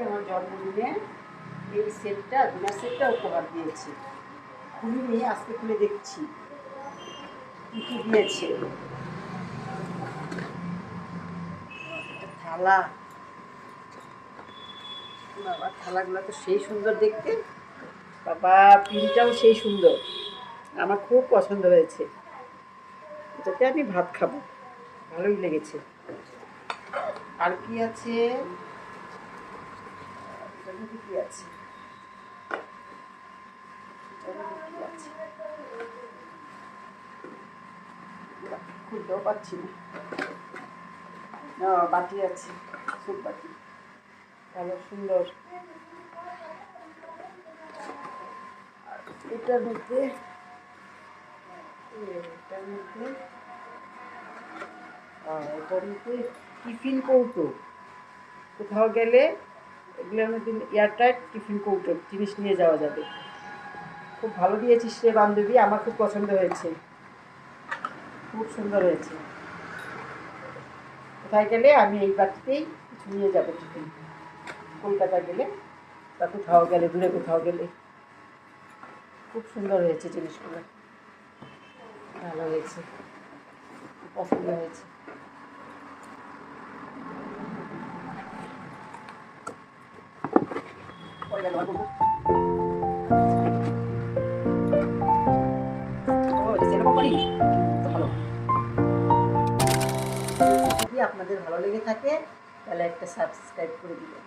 আমার জন্মদিনে এই সেটটা ডিনার সেটটা উপহার দিয়েছে। খুলিনি, আজকে খুলে দেখছি কী কী দিয়েছে। থালা, বাবা থালাগুলো তো সেই সুন্দর দেখতে, বাবা প্রিন্টটাও সেই সুন্দর, আমার খুব পছন্দ হয়েছে। এটাতে আমি ভাত খাবো, ভালোই লেগেছে। আর কি আছে, কি আছে, খুলতেও পাচ্ছি না। বাটি আছে, সুপ বাটি, ভালো সুন্দর। এটার মধ্যে টিফিন কৌটো, কোথাও গেলে এগুলোর মধ্যে এয়ারটাইট টিফিন কৌটো জিনিস নিয়ে যাওয়া যাবে। খুব ভালো দিয়েছিস রে বান্ধবী, আমার খুব পছন্দ হয়েছে, খুব সুন্দর হয়েছে। কোথায় গেলে আমি এই বাটিতেই কিছু নিয়ে যাবো টিফিন, কলকাতা গেলে বা কোথাও গেলে, দূরে কোথাও গেলে। খুব সুন্দর হয়েছে জিনিসগুলো, ভালো হয়েছে, পছন্দ হয়েছে। যদি আপনাদের ভালো লেগে থাকে তাহলে একটা সাবস্ক্রাইব করে দিবেন।